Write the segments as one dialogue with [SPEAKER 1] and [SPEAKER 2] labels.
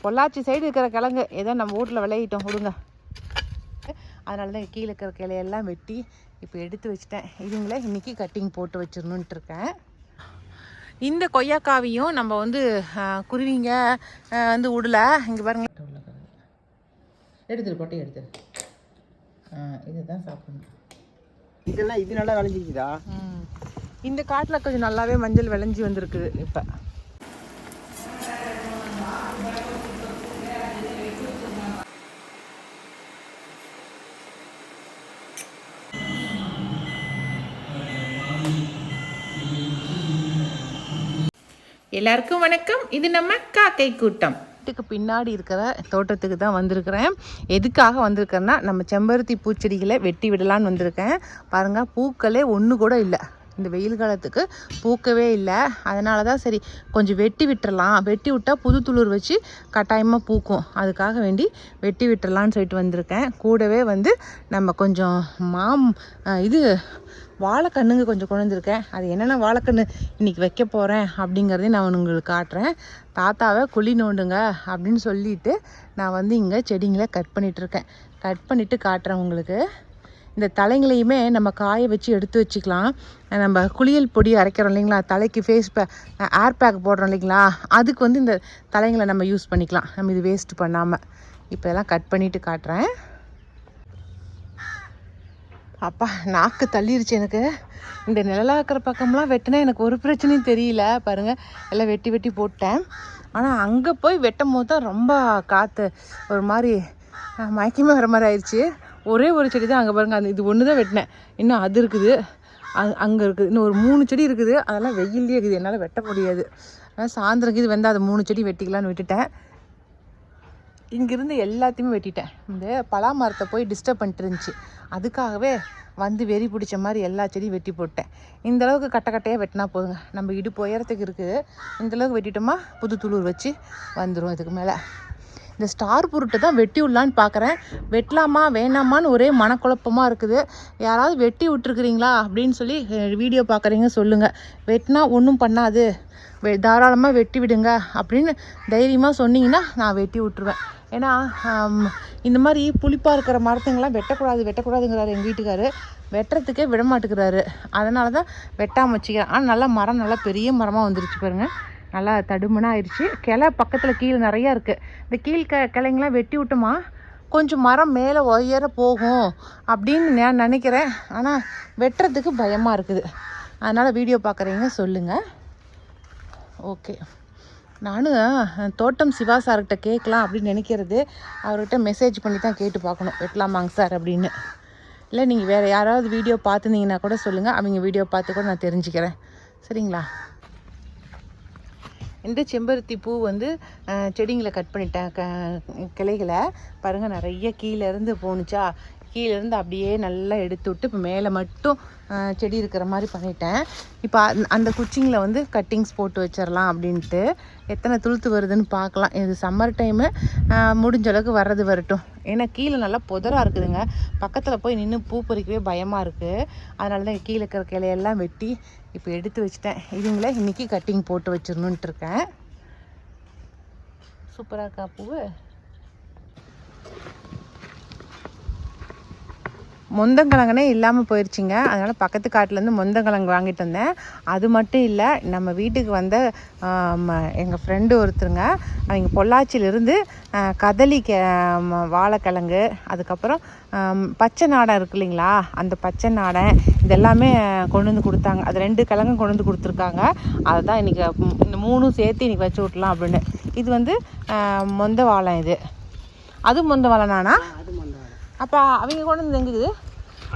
[SPEAKER 1] Pollachi side இருக்கிற கிழங்கு ஏதோ நம்ம வீட்டில் விளையிட்டோம் விடுங்க. அதனால தான் கீழே இருக்கிற கிளையெல்லாம் வெட்டி இப்போ எடுத்து வச்சுட்டேன். இதுங்களே இன்றைக்கி கட்டிங் போட்டு வச்சிடணுன்ட்டு இருக்கேன். இந்த கொய்யாக்காவையும் நம்ம வந்து குருவிங்க வந்து விடல. இங்கே பாருங்க, எடுத்துரு கொட்டையை எடுத்துரு. இதுதான் சாப்பிடணும்.
[SPEAKER 2] இதெல்லாம் இது நல்லா விளைஞ்சிக்குதா?
[SPEAKER 1] இந்த காட்டில் கொஞ்சம் நல்லாவே மஞ்சள் விளைஞ்சி வந்திருக்குது. இப்போ எல்லாருக்கும் வணக்கம். இது நம்ம காக்கை கூட்டம். வீட்டுக்கு பின்னாடி இருக்கிற தோட்டத்துக்கு தான் வந்திருக்கிறேன். எதுக்காக வந்திருக்கேன்னா, நம்ம செம்பருத்தி பூச்செடிகளை வெட்டி விடலான்னு வந்திருக்கேன். பாருங்கள், பூக்களே ஒன்று கூட இல்லை. இந்த வெயில் காலத்துக்கு பூக்கவே இல்லை. அதனால தான் சரி கொஞ்சம் வெட்டி விட்டுறலாம். வெட்டி விட்டால் புது துளிர் வச்சு கட்டாயமாக பூக்கும். அதுக்காக வேண்டி வெட்டி விட்டுறலான்னு சொல்லிட்டு வந்திருக்கேன். கூடவே வந்து நம்ம கொஞ்சம் இது வாழைக்கண்ணுங்க கொஞ்சம் கொண்டு வந்திருக்கேன். அது என்னென்ன வாழைக்கண்ணு இன்றைக்கி வைக்க போகிறேன் அப்படிங்கிறதையும் நான் உங்களுக்கு காட்டுறேன். தாத்தாவை குழி நோண்டுங்க அப்படின்னு சொல்லிவிட்டு நான் வந்து இங்கே செடிங்களை கட் பண்ணிகிட்ருக்கேன். கட் பண்ணிவிட்டு காட்டுறேன் உங்களுக்கு. இந்த தலைங்களையுமே நம்ம காய வச்சு எடுத்து வச்சுக்கலாம். நம்ம குளியல் பொடி அரைக்கிறோம் இல்லைங்களா, தலைக்கு ஃபேஸ் ஏர் பேக் போடுறோம் இல்லைங்களா, அதுக்கு வந்து இந்த தலைங்களை நம்ம யூஸ் பண்ணிக்கலாம். நம்ம இது வேஸ்ட் பண்ணாமல் இப்போ எல்லாம் கட் பண்ணிவிட்டு காட்டுறேன். அப்பா நாக்கு தள்ளிருச்சு எனக்கு. இந்த நிழலாக்கிற பக்கம்லாம் வெட்டினா எனக்கு ஒரு பிரச்சனையும் தெரியல. பாருங்கள், எல்லாம் வெட்டி வெட்டி போட்டேன். ஆனால் அங்கே போய் வெட்டும் போது தான் ரொம்ப காற்று ஒரு மாதிரி மயக்கமே வர மாதிரி ஆயிடுச்சு. ஒரே ஒரு செடி தான் அங்கே பாருங்கள், இது ஒன்று தான் வெட்டினேன். இன்னும் அது இருக்குது, அங்கே இருக்குது. இன்னும் ஒரு 3 செடி இருக்குது. அதெல்லாம் வெயிலே இருக்குது, என்னால் வெட்ட முடியாது. ஆனால் சாயந்தரம் இது வந்து அதை 3 செடி வெட்டிக்கலான்னு விட்டுட்டேன். இங்கேருந்து எல்லாத்தையுமே வெட்டிட்டேன். இந்த பலா மரத்தை போய் டிஸ்டர்ப் பண்ணிட்டு இருந்துச்சு. அதுக்காகவே வந்து வெறி பிடிச்ச மாதிரி எல்லா செடியும் வெட்டி போட்டேன். இந்தளவுக்கு கட்டையாக வெட்டினா போதுங்க. நம்ம இடுப்பு உயரத்துக்கு இருக்குது. இந்தளவுக்கு வெட்டிட்டோமா புது துளிர் வச்சு வந்துடும். இதுக்கு மேலே இந்த ஸ்டார் பொருட்டை தான் வெட்டி விடலான்னு பார்க்குறேன். வெட்டலாமா வேணாமான்னு ஒரே மனக்குழப்பமாக இருக்குது. யாராவது வெட்டி விட்டுருக்குறீங்களா அப்படின்னு சொல்லி வீடியோ பார்க்குறீங்க சொல்லுங்கள். வெட்டினா ஒன்றும் பண்ணாது, தாராளமாக வெட்டி விடுங்க அப்படின்னு தைரியமாக சொன்னீங்கன்னா நான் வெட்டி விட்டுருவேன். ஏன்னா இந்த மாதிரி புளிப்பாக இருக்கிற மரத்துங்கெல்லாம் வெட்டக்கூடாதுங்கிறாரு எங்கள் வீட்டுக்காரு. வெட்டுறதுக்கே விட மாட்டேங்கிறாரு. அதனால தான் வெட்டாமல் வச்சுக்கிறேன். ஆனால் நல்லா மரம் நல்லா பெரிய மரமாக வந்துருச்சு பாருங்கள். நல்லா தடுமனாக ஆயிடுச்சு. கிளை பக்கத்தில் கீழே நிறையா இருக்குது. இந்த கிளைங்கெல்லாம் வெட்டி விட்டோமா கொஞ்சம் மரம் மேலே உயர போகும் அப்படின்னு நான் நினைக்கிறேன். ஆனால் வெட்டுறதுக்கு பயமாக இருக்குது. அதனால் வீடியோ பார்க்குறீங்க சொல்லுங்கள். ஓகே, நானும் தோட்டம் சிவா சார்கிட்ட கேட்கலாம் அப்படின்னு நினைக்கிறது. அவர்கிட்ட மெசேஜ் பண்ணி தான் கேட்டு பார்க்கணும், வெட்டலாமாங்க சார் அப்படின்னு. இல்லை நீங்கள் வேறு யாராவது வீடியோ பார்த்துருந்தீங்கன்னா கூட சொல்லுங்கள். அவங்க வீடியோ பார்த்து கூட நான் தெரிஞ்சுக்கிறேன். சரிங்களா? இந்த செம்பருத்தி பூ வந்து செடிங்களை கட் பண்ணிட்டேன். கிளைகளை பாருங்கள், நிறைய கீழேருந்து போணுச்சா, கீழேருந்து அப்படியே நல்லா எடுத்து விட்டு இப்போ மேலே மட்டும் செடி இருக்கிற மாதிரி பண்ணிட்டேன். இப்போ அந்த குச்சிங்களை வந்து கட்டிங்ஸ் போட்டு வச்சிடலாம் அப்படின்ட்டு. எத்தனை துளுத்து வருதுன்னு பார்க்கலாம். இது சம்மர் டைமு, முடிஞ்ச அளவுக்கு வர்றது வரட்டும். ஏன்னா கீழே நல்லா புதராக இருக்குதுங்க. பக்கத்தில் போய் நின்று பூ பறிக்கவே பயமாக இருக்குது. அதனால தான் கீழே இருக்கிற கிளையெல்லாம் வெட்டி இப்போ எடுத்து வச்சுட்டேன். இதுங்களே இன்றைக்கி கட்டிங் போட்டு வச்சிடணுன்ட்டு இருக்கேன். சூப்பராக இருக்கா பூவு? மொந்தங்கிழங்குனே இல்லாமல் போயிடுச்சிங்க. அதனால் பக்கத்து காட்டிலேருந்து மொந்தங்கிழங்கு வாங்கிட்டு வந்தேன். அது மட்டும் இல்லை, நம்ம வீட்டுக்கு வந்த எங்கள் ஃப்ரெண்டு ஒருத்தருங்க, அவங்க பொள்ளாச்சியிலேருந்து கதலி வாழைக்கிழங்கு, அதுக்கப்புறம் பச்சை நாடை இருக்கு இல்லைங்களா, அந்த பச்சை நாடை இதெல்லாமே கொண்டு வந்து கொடுத்தாங்க. அது 2 கிழங்கும் கொண்டு வந்து கொடுத்துருக்காங்க. அதை தான் இன்றைக்கி இந்த 3 சேர்த்து இன்றைக்கி வச்சு விட்லாம் அப்படின்னு. இது வந்து மொந்த வாழை. இது அது மொந்த வாழைனானா? அப்போ அவங்க கொண்டு வந்து எங்குது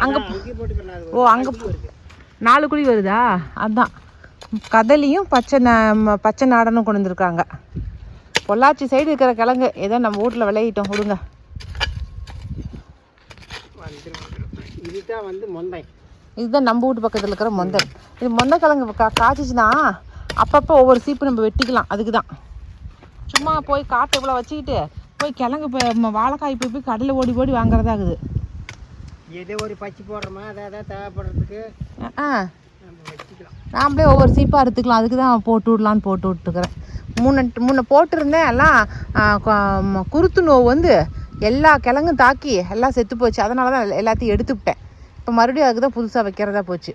[SPEAKER 1] அங்கே? ஓ, அங்கே 4 குழி வருதா? அதுதான் கதலியும் பச்சை நாடனும் கொண்டு வந்துருக்காங்க. பொள்ளாச்சி சைடு இருக்கிற கிழங்கு ஏதோ நம்ம வீட்டில் விளையிட்டோம் விடுங்க. இதுதான் நம்ம வீட்டு பக்கத்தில் இருக்கிற மொந்தன். இது மொந்த கிழங்கு காய்ச்சிச்சுன்னா அப்பப்போ ஒவ்வொரு சீப்பு நம்ம வெட்டிக்கலாம். அதுக்கு தான் சும்மா போய் காட்டை இவ்வளோ வச்சுக்கிட்டு போய் கிழங்கு வாழைக்காய் போய் கடையில் ஓடி வாங்குறதாகுது.
[SPEAKER 2] ஏதோ ஒரு பச்சை போடுறோமா, அதாவது தேவைப்படுறதுக்கு
[SPEAKER 1] நாமளே ஒவ்வொரு சீப்பாக அறுத்துக்கலாம். அதுக்கு தான் போட்டு விட்லான்னு போட்டு விட்டுருக்குறேன். முன்ன போட்டிருந்தேன் எல்லாம் குருத்து நோவு வந்து எல்லா கிழங்கும் தாக்கி எல்லாம் செத்து போச்சு. அதனால தான் எல்லாத்தையும் எடுத்துவிட்டேன். இப்போ மறுபடியும் அதுக்கு தான் புதுசாக வைக்கிறதா போச்சு.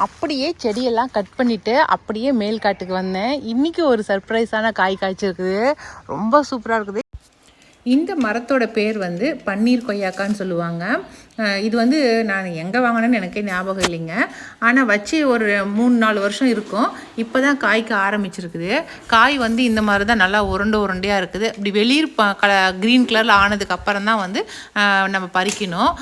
[SPEAKER 1] அப்படியே செடியெல்லாம் கட் பண்ணிவிட்டு அப்படியே மேல் காட்டுக்கு வந்தேன். இன்றைக்கி ஒரு சர்ப்ரைஸான காய் காய்ச்சிருக்குது. ரொம்ப சூப்பராக இருக்குது. இந்த மரத்தோட பேர் வந்து பன்னீர் கொய்யாக்கான்னு சொல்லுவாங்க. இது வந்து நான் எங்கே வாங்கினேன்னு எனக்கே ஞாபகம் இல்லைங்க. ஆனால் வச்சு ஒரு 3-4 வருஷம் இருக்கும். இப்போ தான் காய்க்க ஆரம்பிச்சிருக்குது. காய் வந்து இந்த மாதிரி தான் நல்லா உருண்டையாக இருக்குது. இப்படி வெளிர் க்ரீன் கலரில் ஆனதுக்கு அப்புறம் தான் வந்து நம்ம பறிக்கணும்.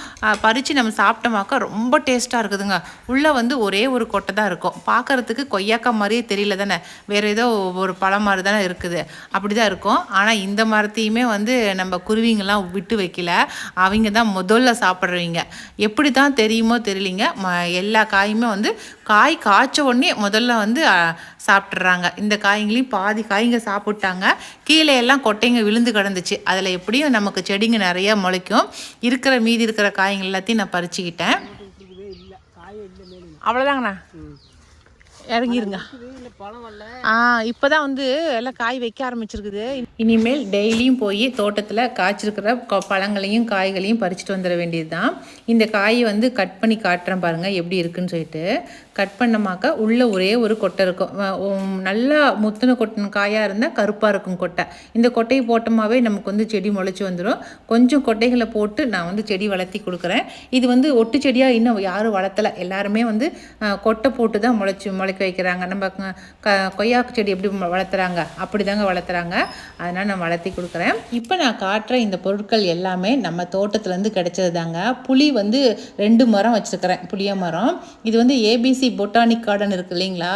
[SPEAKER 1] பறித்து நம்ம சாப்பிட்டோமாக்கா ரொம்ப டேஸ்ட்டாக இருக்குதுங்க. உள்ளே வந்து ஒரே ஒரு கொட்டை தான் இருக்கும். பார்க்குறதுக்கு கொய்யாக்கா மாதிரியே தெரியல தானே, வேறு ஏதோ ஒரு பழம் மாதிரி தானே இருக்குது. அப்படி தான் இருக்கும். ஆனால் இந்த மரத்தையுமே வந்து நம்ம குருவிங்கெல்லாம் விட்டு வைக்கல. அவங்க தான் முதல்ல சாப்பிட்றவங்க. எப்படி தான் தெரியுமோ தெரியலிங்க, எல்லா காயுமே வந்து காய் காய்ச்ச உடனே முதல்ல வந்து சாப்பிட்றாங்க. இந்த காய்களையும் பாதி காய்ங்க சாப்பிட்டாங்க. கீழே எல்லாம் கொட்டைங்க விழுந்து கிடந்துச்சு. அதில் எப்படியும் நமக்கு செடிங்க நிறையா முளைக்கும். மீதி இருக்கிற காய்ங்க எல்லாத்தையும் நான் பறிச்சுக்கிட்டேன். அவ்வளோதாங்கண்ணா, இறங்கிருங்க. இப்போதான் வந்து எல்லாம் காய் வைக்க ஆரம்பிச்சிருக்குது. இனிமேல் டெய்லியும் போய் தோட்டத்தில் காய்ச்சிருக்கிற பழங்களையும் காய்களையும் பறிச்சுட்டு வந்துட வேண்டியது தான். இந்த காயை வந்து கட் பண்ணி காட்டுறேன் பாருங்கள் எப்படி இருக்குன்னு சொல்லிட்டு. கட் பண்ணமாக்கா உள்ளே ஒரே ஒரு கொட்டை இருக்கும். நல்லா முத்தின காயாக இருந்தால் கருப்பாக இருக்கும் கொட்டை. இந்த கொட்டையை போட்டோமாவே நமக்கு வந்து செடி முளைச்சி வந்துடும். கொஞ்சம் கொட்டைகளை போட்டு நான் வந்து செடி வளர்த்தி கொடுக்குறேன். இது வந்து ஒட்டு செடியாக இன்னும் யாரும் வளர்த்தலை. எல்லாருமே வந்து கொட்டை போட்டு தான் முளைக்க வைக்கிறாங்க. நம்ம கொய்யாக்கு செடி எப்படி வளர்த்துறாங்க அப்படி தாங்க வளர்த்துறாங்க. அதனால் நான் வளர்த்தி கொடுக்குறேன். இப்போ நான் காட்டுற இந்த பொருட்கள் எல்லாமே நம்ம தோட்டத்துலேருந்து கிடைச்சது தாங்க. புளி வந்து 2 மரம் வச்சுருக்கிறேன், புளிய மரம். இது வந்து ஏபிசி பொட்டானிக் கார்டன் இருக்குது இல்லைங்களா,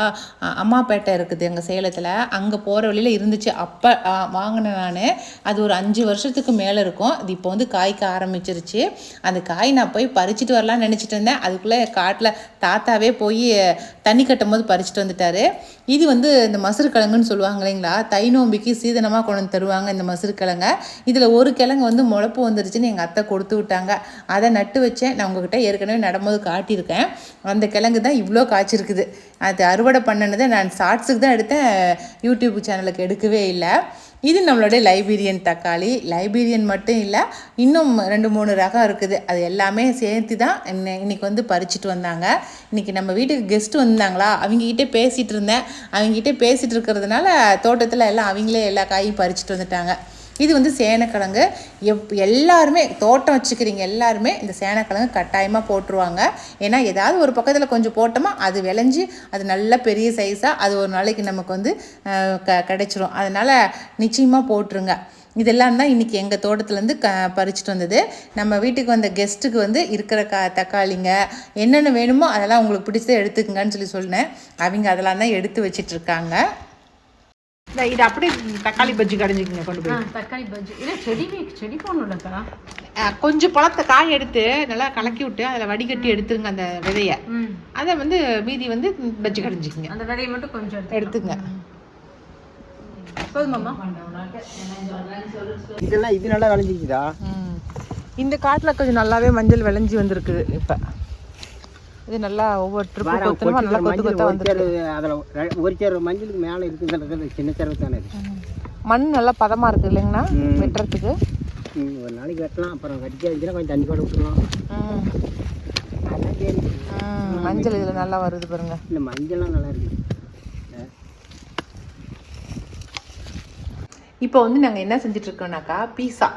[SPEAKER 1] அம்மாப்பேட்டை இருக்குது எங்கள் சேலத்தில். அங்கே போகிற வழியில் இருந்துச்சு. அப்போ வாங்கினேன் நான். அது ஒரு 5 வருஷத்துக்கு மேலே இருக்கும். அது இப்போ வந்து காய்க்க ஆரம்பிச்சிருச்சு. அந்த காய் நான் போய் பறிச்சுட்டு வரலான்னு நினச்சிட்டு இருந்தேன். அதுக்குள்ளே காட்டில் தாத்தாவே போய் தண்ணி கட்டும் போது பறிச்சுட்டு வந்துட்டார். இது வந்து இந்த மசுறு கிழங்குன்னு சொல்லுவாங்க இல்லைங்களா, தை நோம்பிக்கு சீதனமாக கொண்டு வந்து தருவாங்க இந்த மசுறு கிழங்க. இதில் ஒரு கிழங்கு வந்து முளைப்பு வந்துருச்சுன்னு எங்கள் அத்தை கொடுத்து விட்டாங்க. அதை நட்டு வச்சேன். நான் உங்ககிட்ட ஏற்கனவே நடும்போது காட்டியிருக்கேன். அந்த கிழங்கு தான் இவ்வளோ காய்ச்சிருக்குது. அது அறுவடை பண்ணினதை நான் ஷார்ட்ஸுக்கு தான் எடுத்தேன், யூடியூப் சேனலுக்கு எடுக்கவே இல்லை. இது நம்மளுடைய லைபீரியன் தக்காளி. லைபீரியன் மட்டும் இல்லை, இன்னும் 2-3 ரகம் இருக்குது. அது எல்லாமே சேர்த்து தான் இன்றைக்கி வந்து பறிச்சுட்டு வந்தாங்க. இன்றைக்கி நம்ம வீட்டுக்கு கெஸ்ட்டு வந்தாங்களா, அவங்ககிட்டே பேசிகிட்டு இருந்தேன். அவங்ககிட்ட பேசிகிட்டு இருக்கிறதுனால தோட்டத்தில் எல்லாம் அவங்களே எல்லா காயும் பறிச்சுட்டு வந்துட்டாங்க. இது வந்து சேனக்கிழங்கு. எல்லாருமே தோட்டம் வச்சுக்கிறீங்க எல்லாருமே இந்த சேனக்கிழங்கு கட்டாயமாக போட்டுருவாங்க. ஏன்னா ஏதாவது ஒரு பக்கத்தில் கொஞ்சம் போட்டோமா அது விளைஞ்சி அது நல்ல பெரிய சைஸாக அது ஒரு நாளைக்கு நமக்கு வந்து கிடைச்சிரும். அதனால் நிச்சயமாக போட்டுருங்க. இதெல்லாம் தான் இன்றைக்கி எங்கள் தோட்டத்துலேருந்து பறிச்சுட்டு வந்தது. நம்ம வீட்டுக்கு வந்த கெஸ்ட்டுக்கு வந்து இருக்கிற தக்காளிங்க என்னென்ன வேணுமோ அதெல்லாம் உங்களுக்கு பிடிச்சதை எடுத்துக்கங்கன்னு சொன்னேன். அவங்க அதெல்லாம் தான் எடுத்து வச்சிட்ருக்காங்க. இது அப்படியே தக்காளி பஜ்ஜி கடைஞ்சிக்கங்க கொண்டு போய்.
[SPEAKER 3] தக்காளி பஜ்ஜி இல்லை, செடி போடணும்லக்கா.
[SPEAKER 1] கொஞ்சம் பழத்தை காய் எடுத்து நல்லா கலக்கி விட்டு அதில் வடிகட்டி எடுத்துருங்க அந்த விதையை. அதை வந்து மீதி வந்து பஜ்ஜி கடைஞ்சிக்கங்க.
[SPEAKER 3] அந்த விதையை மட்டும் கொஞ்சம்
[SPEAKER 1] எடுத்துங்க.
[SPEAKER 3] போதுமாம்மா?
[SPEAKER 2] இதெல்லாம் இது நல்லா விளைஞ்சிக்குதா?
[SPEAKER 1] இந்த காட்டில் கொஞ்சம் நல்லாவே மஞ்சள் விளைஞ்சி வந்திருக்குது. இப்போ இது நல்லா ஒவ்வொரு ட்ரிப்பு நல்லா கொத்து கொத்தா வந்துருக்கு.
[SPEAKER 2] அதில் ஒரு சேர் மஞ்சளுக்கு மேலே இருக்குது, சின்ன சேர் தானே.
[SPEAKER 1] மண் நல்லா பதமாக இருக்குது இல்லைங்கண்ணா வெட்டுறதுக்கு.
[SPEAKER 2] ஒரு நாளைக்கு வெட்டலாம், அப்புறம் வெட்டிக்காதுன்னா கொஞ்சம் தண்ணி கூட விட்டுலாம்.
[SPEAKER 1] மஞ்சள் இதில் நல்லா வருது பாருங்க.
[SPEAKER 2] இந்த மஞ்சள்லாம் நல்லா இருக்குது.
[SPEAKER 1] இப்போ வந்து நாங்கள் என்ன செஞ்சிட்ருக்கோம்னாக்கா பீஸா.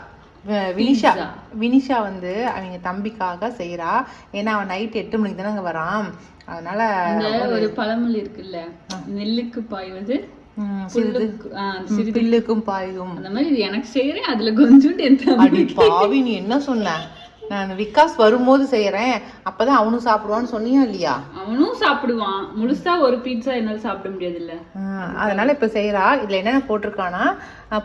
[SPEAKER 1] வினிஷா வந்து அவங்க தம்பிக்காக செய்கிறா. ஏன்னா அவன் நைட் 8 மணிக்கு தானே அங்கே வரான். அதனால
[SPEAKER 3] ஒரு பழமொழி இருக்குல்ல, நெல்லுக்கு பாய்வது
[SPEAKER 1] பில்லுக்கும் பாயும்.
[SPEAKER 3] அந்த மாதிரி இது எனக்கு செய்யறேன், அதுல கொஞ்சம்
[SPEAKER 1] பாவி நீ என்ன சொன்ன? நான் விகாஸ் வரும்போது செய்யறேன், அப்பதான் அவனும் சாப்பிடுவான்னு சொன்னியா இல்லையா?
[SPEAKER 3] அவனும் சாப்பிடுவான். முழுசா ஒரு பீட்சா என்னால சாப்பிட முடியாது இல்ல,
[SPEAKER 1] அதனால இப்ப செய்யறா. இதுல என்னென்ன போட்டிருக்கானா,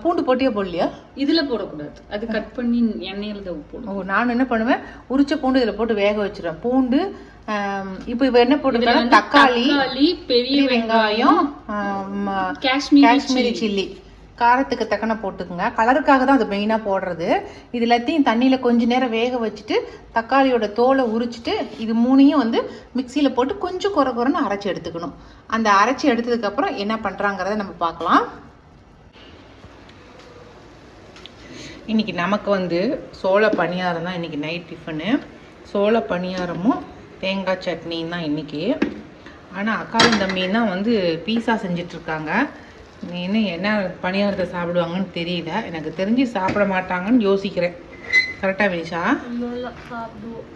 [SPEAKER 1] பூண்டு போட்டியா போடலையா?
[SPEAKER 3] இதுல போடக்கூடாது, அது கட் பண்ணி எண்ணெயில தான் போடும்.
[SPEAKER 1] நான் என்ன பண்ணுவேன், உரிச்ச பூண்டு இதுல போட்டு வேக வச்சிருவேன். பூண்டு இப்போ இவ என்ன போட்டிருக்காங்க, தக்காளி,
[SPEAKER 3] பெரிய வெங்காயம்,
[SPEAKER 1] காஷ்மீரி சில்லி, காரத்துக்கு தக்கன போட்டுக்குங்க. கலருக்காக தான் அது மெயினாக போடுறது. இது எல்லாத்தையும் தண்ணியில் கொஞ்சம் நேரம் வேக வச்சுட்டு தக்காளியோட தோலை உரிச்சிட்டு இது 3ஐயும் வந்து மிக்சியில் போட்டு கொஞ்சம் குறைன்னு அரைச்சி எடுத்துக்கணும். அந்த அரைச்சி எடுத்ததுக்கப்புறம் என்ன பண்ணுறாங்கிறத நம்ம பார்க்கலாம். இன்றைக்கி நமக்கு வந்து சோள பணியாரம் தான் இன்றைக்கி நைட் டிஃபனு. சோள பணியாரமும் தேங்காய் சட்னியும் தான் இன்றைக்கி. ஆனால் அக்காவும் தம்பியும் தான் வந்து பீஸா செஞ்சிட்ருக்காங்க. இன்னும் என்ன பணியாரத்தை சாப்பிடுவாங்கன்னு தெரியல. எனக்கு தெரிஞ்சு சாப்பிட மாட்டாங்கன்னு யோசிக்கிறேன். கரெக்டாக வினிஷா?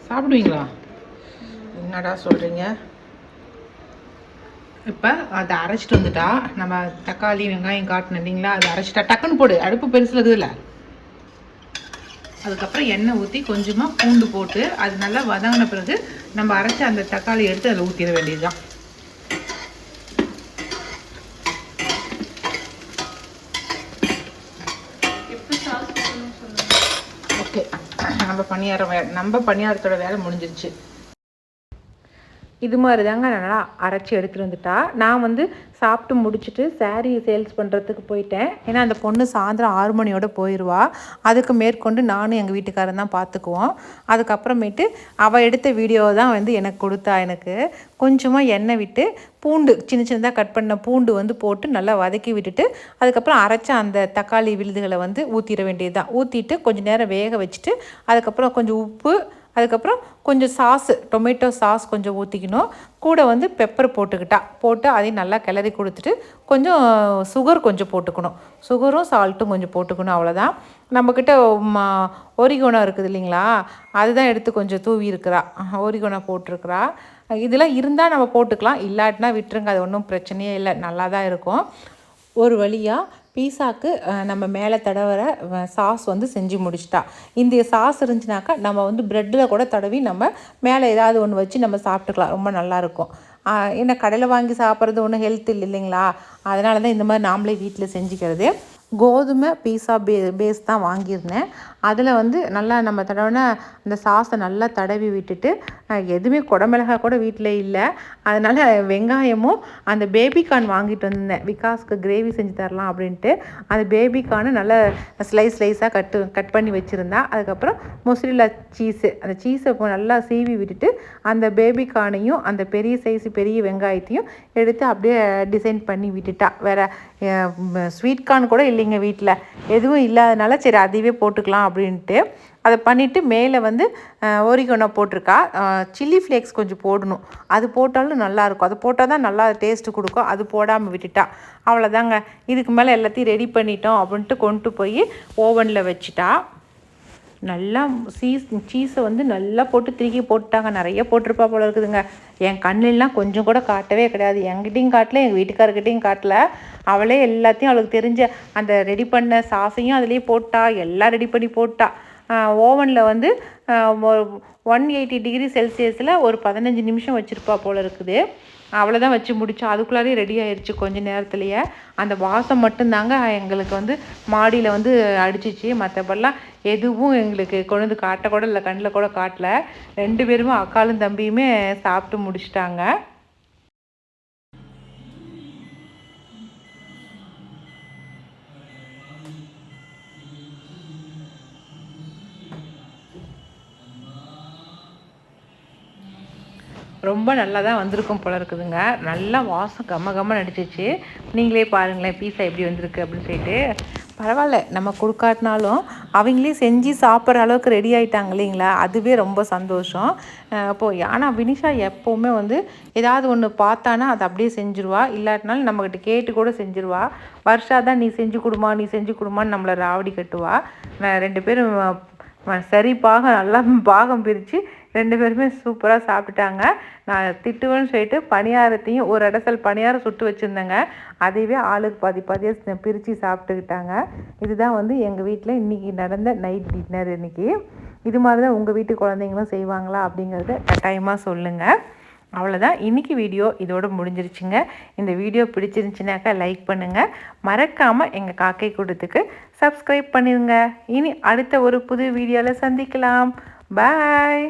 [SPEAKER 1] சாப்பிடுவீங்களா? என்னடா சொல்கிறீங்க? இப்போ அதை அரைச்சிட்டு வந்துட்டா நம்ம தக்காளி வெங்காயம் காட்டணும் இல்லைங்களா, அதை அரைச்சிட்டா டக்குன்னு போடு, அடுப்பு பெருசில் இருக்குதுல்ல. அதுக்கப்புறம் எண்ணெய் ஊற்றி கொஞ்சமாக பூண்டு போட்டு அது நல்லா வதங்கின பிறகு நம்ம அரைச்ச அந்த தக்காளி எடுத்து அதில் ஊற்றிட வேண்டியதுதான். ஓகே, நம்ம பணியாரத்தோட வேலை முடிஞ்சிருச்சு. இது மாதிரி தாங்க நல்லா அரைச்சி எடுத்துகிட்டு வந்துட்டா. நான் வந்து சாப்பிட்டு முடிச்சுட்டு சாரீ சேல்ஸ் பண்ணுறதுக்கு போயிட்டேன். ஏன்னா அந்த பொண்ணு சாயந்தரம் 6 மணியோட போயிடுவா. அதுக்கு மேற்கொண்டு நானும் எங்கள் வீட்டுக்காரன் தான் பார்த்துக்குவோம். அதுக்கப்புறமேட்டு அவள் எடுத்த வீடியோ தான் வந்து எனக்கு கொடுத்தா. எனக்கு கொஞ்சமாக எண்ணெய் விட்டு பூண்டு சின்னதாக கட் பண்ண பூண்டு வந்து போட்டு நல்லா வதக்கி விட்டுட்டு அதுக்கப்புறம் அரைச்ச அந்த தக்காளி விழுதுகளை வந்து ஊற்றிட வேண்டியது தான். ஊற்றிட்டு கொஞ்சம் நேரம் வேக வச்சுட்டு அதுக்கப்புறம் கொஞ்சம் உப்பு, அதுக்கப்புறம் கொஞ்சம் சாஸு, டொமேட்டோ சாஸ் கொஞ்சம் ஊற்றிக்கணும். கூட வந்து பெப்பர் போட்டு அதையும் நல்லா கிளறி கொடுத்துட்டு கொஞ்சம் சுகர் கொஞ்சம் போட்டுக்கணும். சுகரும் சால்ட்டும் கொஞ்சம் போட்டுக்கணும். அவ்வளோதான். நம்மக்கிட்ட ஒரிகோனோ இருக்குது இல்லைங்களா, அதுதான் எடுத்து கொஞ்சம் தூவி இருக்கிறா. ஒரிகோனோ போட்டிருக்கிறா. இதெல்லாம் இருந்தால் நம்ம போட்டுக்கலாம், இல்லாட்டினா விட்டுருங்க, அது ஒன்றும் பிரச்சனையே இல்லை, நல்லா தான் இருக்கும். ஒரு வழியாக பீஸாவுக்கு நம்ம மேலே தடவர சாஸ் வந்து செஞ்சு முடிச்சிட்டா. இந்த சாஸ் இருந்துச்சுனாக்கா நம்ம வந்து ப்ரெட்டில் கூட தடவி நம்ம மேலே ஏதாவது ஒன்று வச்சு நம்ம சாப்பிட்டுக்கலாம், ரொம்ப நல்லாயிருக்கும். ஏன்னா கடையில் வாங்கி சாப்பிட்றது ஒன்றும் ஹெல்த் இல்லைங்களா, அதனால தான் இந்த மாதிரி நாமளே வீட்டில் செஞ்சுக்கிறது. கோதுமை பீஸா பேஸ் தான் வாங்கியிருந்தேன். அதில் வந்து நல்லா நம்ம தடவின அந்த சாஸை நல்லா தடவி விட்டுட்டு எதுவுமே குடமிளகா கூட வீட்டில் இல்லை. அதனால் வெங்காயமும் அந்த பேபிகார்ன் வாங்கிட்டு வந்திருந்தேன். விகாஸ்க்கு கிரேவி செஞ்சு தரலாம் அப்படின்ட்டு அந்த பேபிகார்னை நல்லா ஸ்லைஸாக கட் பண்ணி வச்சுருந்தா. அதுக்கப்புறம் மொசரில்லா சீஸு, அந்த சீஸை நல்லா சீவி விட்டுட்டு அந்த பேபிகார்னையும் அந்த பெரிய சைஸு பெரிய வெங்காயத்தையும் எடுத்து அப்படியே டிசைன் பண்ணி விட்டுட்டா. வேறு ஸ்வீட் கார்ன் கூட இல்லைங்க வீட்டில், எதுவும் இல்லாதனால சரி அதுவே போட்டுக்கலாம் அப்படின்ட்டு அதை பண்ணிவிட்டு மேலே வந்து ஒரிகோனோ போட்டிருக்கா. சில்லி ஃப்ளேக்ஸ் கொஞ்சம் போடணும், அது போட்டாலும் நல்லாயிருக்கும். அது போட்டால் தான் நல்லா டேஸ்ட்டு கொடுக்கும். அது போடாமல் விட்டுட்டா. அவ்வளோதாங்க. இதுக்கு மேலே எல்லாத்தையும் ரெடி பண்ணிட்டோம் அப்படின்ட்டு கொண்டு போய் ஓவனில் வச்சுட்டா. நல்லா சீஸை வந்து நல்லா போட்டு திருக்கி போட்டுட்டாங்க. நிறைய போட்டிருப்பா போல இருக்குதுங்க. என் கண்ணிலாம் கொஞ்சம் கூட காட்டவே கிடையாது. என்கிட்டையும் காட்டல, எங்கள் வீட்டுக்காரர்கிட்டையும் காட்டல. அவளே எல்லாத்தையும் அவளுக்கு தெரிஞ்ச அந்த ரெடி பண்ண சாஸையும் அதுலேயே போட்டா, எல்லாம் ரெடி பண்ணி போட்டா. ஓவனில் வந்து 180 டிகிரி செல்சியஸில் ஒரு 15 நிமிஷம் வச்சுருப்பா போல் இருக்குது. அவ்வளோதான் வச்சு முடித்தோம். அதுக்குள்ளாரே ரெடி ஆயிடுச்சு கொஞ்ச நேரத்துலையே. அந்த வாசம் மட்டும்தாங்க எங்களுக்கு வந்து மாடியில் வந்து அடிச்சிச்சு. மற்றபடிலாம் எதுவும் எங்களுக்கு கொண்டு வந்து காட்ட கூட இல்லை, கண்ணில் கூட காட்டல. 2 பேருமே அக்காலும் தம்பியுமே சாப்பிட்டு முடிச்சிட்டாங்க. ரொம்ப நல்லா தான் வந்திருக்கும் போல இருக்குதுங்க. நல்லா வாசம் கம்ம நடிச்சிச்சு. நீங்களே பாருங்களேன் பீஸா எப்படி வந்திருக்கு அப்படின்னு சொல்லிட்டு. பரவாயில்ல, நம்ம கொடுக்காட்டினாலும் அவங்களே செஞ்சு சாப்பிட்ற அளவுக்கு ரெடி ஆகிட்டாங்க இல்லைங்களா, அதுவே ரொம்ப சந்தோஷம். இப்போது ஆனால் வினிஷா எப்போவுமே வந்து ஏதாவது ஒன்று பார்த்தானா அதை அப்படியே செஞ்சுருவா, இல்லாட்டினாலும் நம்மக்கிட்ட கேட்டு கூட செஞ்சுருவா. வருஷா தான் நீ செஞ்சு கொடுமான்னு நம்மளை ராவடி கட்டுவா. 2 பேரும் சரி நல்லா பாகம் பிரித்து 2 பேருமே சூப்பராக சாப்பிட்டுட்டாங்க. நான் திட்டுவேன்னு சொல்லிட்டு பணியாரத்தையும் ஒரு அடசல் பணியாரம் சுட்டு வச்சுருந்தேங்க. அதையவே ஆளுக்கு பாதியாக பிரித்து சாப்பிட்டுக்கிட்டாங்க. இதுதான் வந்து எங்கள் வீட்டில் இன்றைக்கி நடந்த நைட் டின்னர். இன்றைக்கி இது மாதிரி தான் உங்கள் வீட்டு குழந்தைங்களும் செய்வாங்களா அப்படிங்கிறத கட்டாயமாக சொல்லுங்கள். அவ்வளோதான், இன்றைக்கி வீடியோ இதோடு முடிஞ்சிருச்சுங்க. இந்த வீடியோ பிடிச்சிருந்துச்சுனாக்கா லைக் பண்ணுங்கள். மறக்காமல் எங்கள் காக்கை கூட்டத்துக்கு சப்ஸ்கிரைப் பண்ணிடுங்க. இனி அடுத்த ஒரு புது வீடியோவில் சந்திக்கலாம். பாய்.